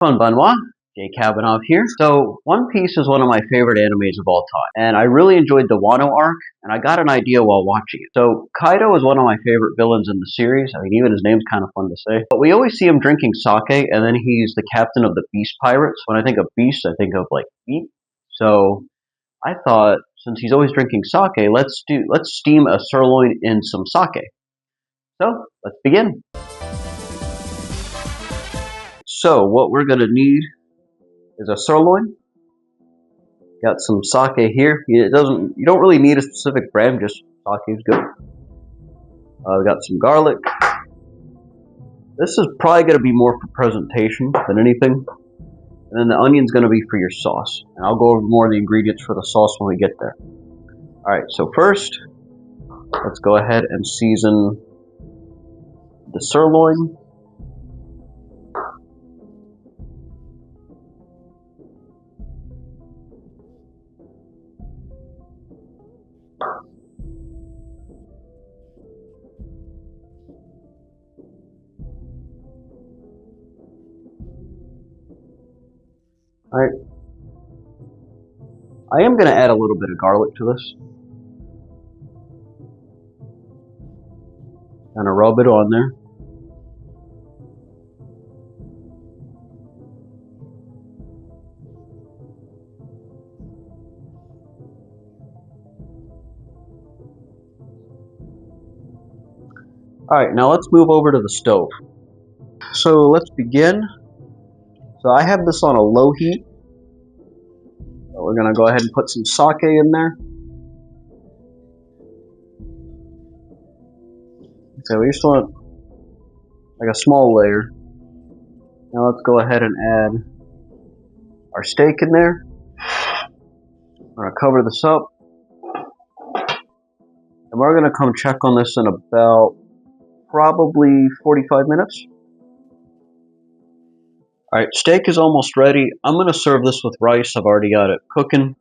Konbanwa, Jay Kavanaugh here. So, One Piece is one of my favorite animes of all time, and I really enjoyed the Wano arc, and I got an idea while watching it. So, Kaido is one of my favorite villains in the series. I mean, even his name's kind of fun to say. But we always see him drinking sake, and then he's the captain of the Beast Pirates. When I think of Beast, I think of like meat. So, I thought, since he's always drinking sake, let's steam a sirloin in some sake. So, let's begin. So, what we're gonna need is a sirloin. Got some sake here. You don't really need a specific brand, just sake is good. We got some garlic. This is probably going to be more for presentation than anything. And then the onion's going to be for your sauce. And I'll go over more of the ingredients for the sauce when we get there. Alright, so first, let's go ahead and season the sirloin. Alright. I am going to add a little bit of garlic to this. Kind of rub it on there. Alright, now let's move over to the stove. So let's begin. So I have this on a low heat. So we're going to go ahead and put some sake in there. Okay, we just want like a small layer. Now let's go ahead and add our steak in there. We're going to cover this up. And we're going to come check on this in about probably 45 minutes. Alright, steak is almost ready. I'm going to serve this with rice. I've already got it cooking.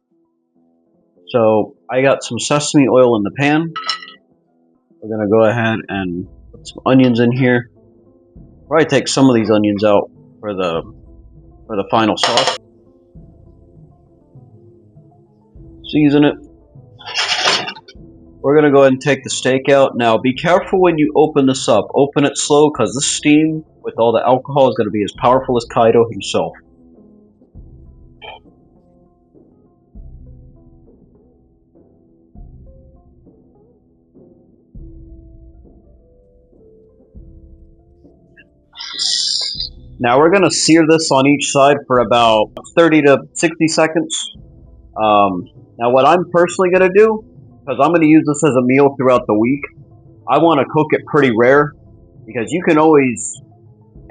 So I got some sesame oil in the pan. We're going to go ahead and put some onions in here. Probably take some of these onions out for the final sauce. Season it. We're going to go ahead and take the steak out. Now be careful when you open this up. Open it slow because this steam with all the alcohol is going to be as powerful as Kaido himself. Now we're going to sear this on each side for about 30 to 60 seconds. Now what I'm personally going to do, because I'm going to use this as a meal throughout the week, I want to cook it pretty rare because you can always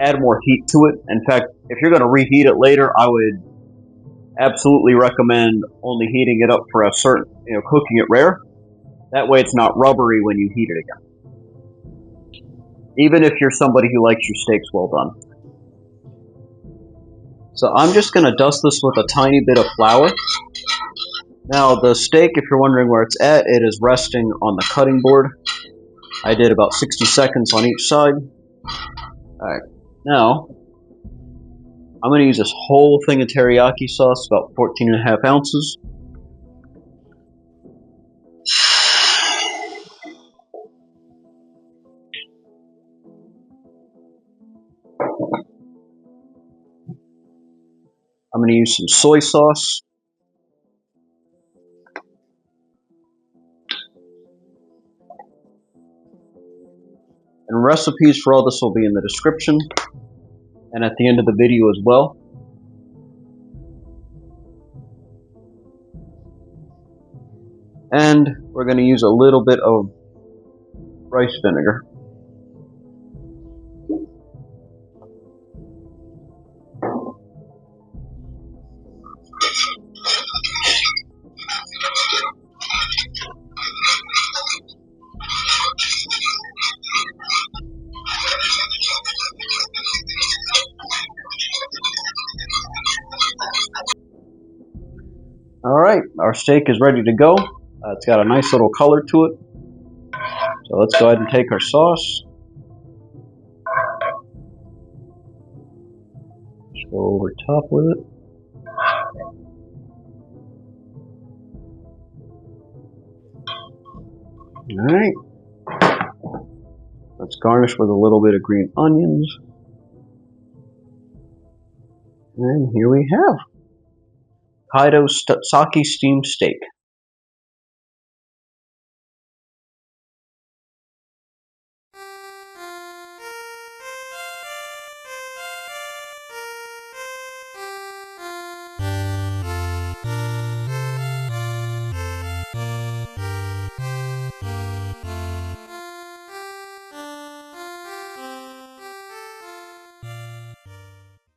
add more heat to it. In fact, if you're going to reheat it later, I would absolutely recommend only heating it up for a certain, cooking it rare. That way it's not rubbery when you heat it again. Even if you're somebody who likes your steaks well done. So I'm just going to dust this with a tiny bit of flour. Now the steak, if you're wondering where it's at, it is resting on the cutting board. I did about 60 seconds on each side. Alright, now I'm going to use this whole thing of teriyaki sauce, about 14.5 ounces. I'm going to use some soy sauce. And recipes for all this will be in the description and at the end of the video as well. And we're going to use a little bit of rice vinegar. Alright, our steak is ready to go. It's got a nice little color to it. So let's go ahead and take our sauce. Just go Go over top with it. Alright. Let's garnish with a little bit of green onions. And here we have Kaido sake steamed steak.